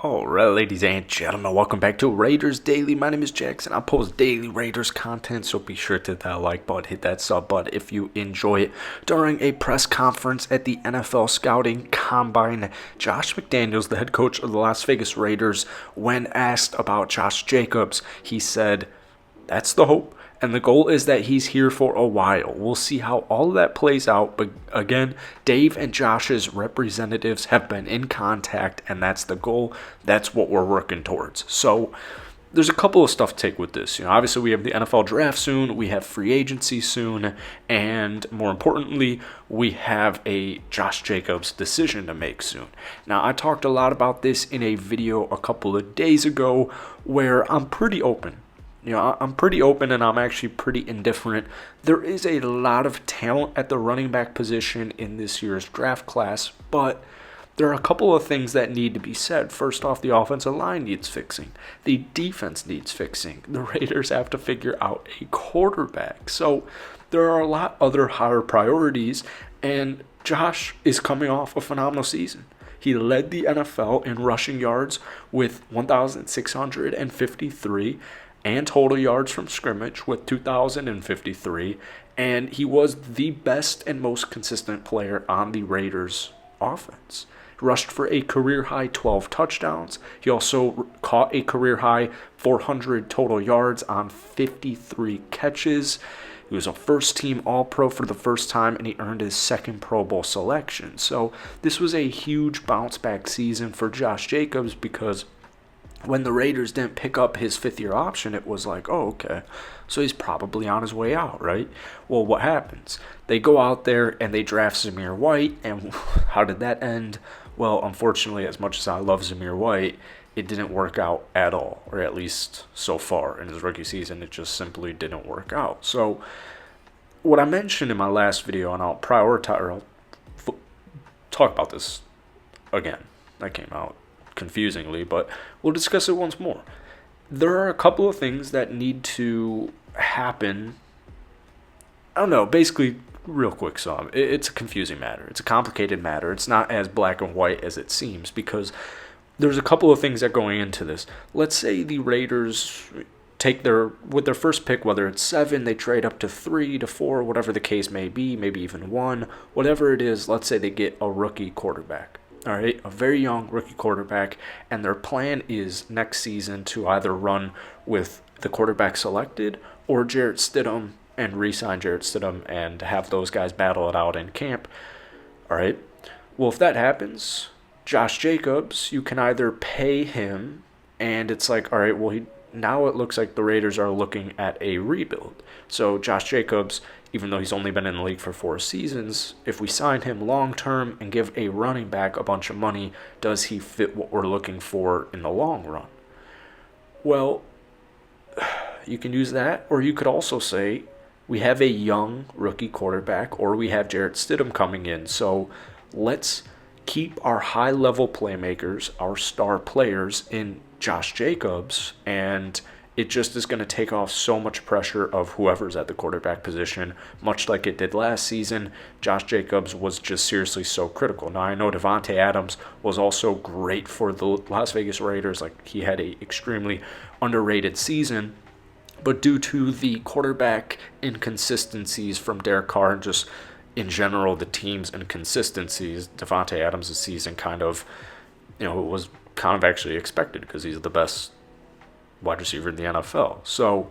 Alright, ladies and gentlemen, welcome back to Raiders Daily. My name is Jackson. I post daily Raiders content, so be sure to hit that like button, hit that sub button if you enjoy it. During a press conference at the NFL Scouting Combine, Josh McDaniels, the head coach of the Las Vegas Raiders, when asked about Josh Jacobs, he said, "That's the hope. And the goal is that he's here for a while. We'll see how all of that plays out. But again, Dave and Josh's representatives have been in contact, and that's the goal. That's what we're working towards." So there's a couple of stuff to take with this. Obviously we have the NFL draft soon, we have free agency soon, and more importantly, we have a Josh Jacobs decision to make soon. Now, I talked a lot about this in a video a couple of days ago where I'm pretty open. I'm pretty open and I'm actually pretty indifferent. There is a lot of talent at the running back position in this year's draft class, but there are a couple of things that need to be said. First off, the offensive line needs fixing. The defense needs fixing. The Raiders have to figure out a quarterback. So there are a lot other higher priorities, and Josh is coming off a phenomenal season. He led the NFL in rushing yards with 1,653 and total yards from scrimmage with 2,053, and he was the best and most consistent player on the Raiders' offense. He rushed for a career-high 12 touchdowns. He also caught a career-high 400 total yards on 53 catches. He was a first-team All-Pro for the first time, and he earned his second Pro Bowl selection. So this was a huge bounce-back season for Josh Jacobs, because when the Raiders didn't pick up his fifth-year option, it was like, oh, okay, so he's probably on his way out, right? Well, what happens? They go out there and they draft Zamir White, and how did that end? Well, unfortunately, as much as I love Zamir White, it didn't work out at all, or at least so far in his rookie season, it just simply didn't work out. So what I mentioned in my last video, and I'll talk about this again, that came out confusingly, but we'll discuss it once more. There are a couple of things that need to happen. I don't know, basically, real quick, so it's a confusing matter. It's a complicated matter. It's not as black and white as it seems, because there's a couple of things that are going into this. Let's say the Raiders take with their first pick, whether it's 7, they trade up to 3 to 4, whatever the case may be, maybe even 1, whatever it is. Let's say they get a rookie quarterback. All right, a very young rookie quarterback, and their plan is next season to either run with the quarterback selected or Jarrett Stidham and re-sign Jarrett Stidham and have those guys battle it out in camp. All right, well, if that happens, Josh Jacobs, you can either pay him, and it's like, all right, well, now it looks like the Raiders are looking at a rebuild. So Josh Jacobs, even though he's only been in the league for 4 seasons, if we sign him long-term and give a running back a bunch of money, does he fit what we're looking for in the long run? Well, you can use that, or you could also say we have a young rookie quarterback, or we have Jarrett Stidham coming in. So let's keep our high-level playmakers, our star players, in Josh Jacobs, and it just is going to take off so much pressure of whoever's at the quarterback position, much like it did last season. Josh Jacobs was just seriously so critical. Now, I know Davante Adams was also great for the Las Vegas Raiders. Like, he had a extremely underrated season, but due to the quarterback inconsistencies from Derek Carr and just in general the team's inconsistencies, Davante Adams' season kind of, was kind of actually expected because he's the best wide receiver in the NFL. So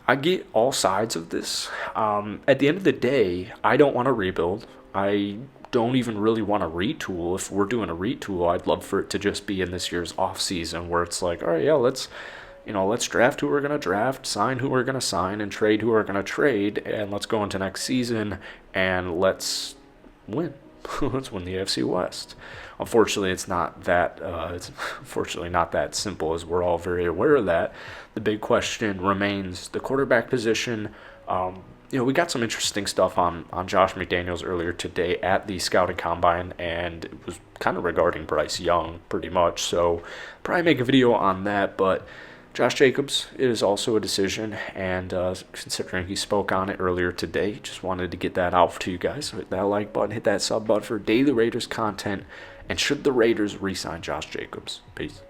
I get all sides of this. At the end of the day, I don't want to rebuild. I don't even really want to retool. If we're doing a retool, I'd love for it to just be in this year's offseason where it's like, all right, yeah, let's draft who we're going to draft, sign who we're going to sign, and trade who we're going to trade, and let's go into next season and let's win. Let's win the AFC West. Unfortunately, it's not that. It's unfortunately not that simple, as we're all very aware of that. The big question remains the quarterback position. We got some interesting stuff on Josh McDaniels earlier today at the Scouting Combine, and it was kind of regarding Bryce Young, pretty much. So probably make a video on that, but Josh Jacobs is also a decision, and considering he spoke on it earlier today, just wanted to get that out to you guys. So hit that like button, hit that sub button for daily Raiders content, And should the Raiders re-sign Josh Jacobs? Peace.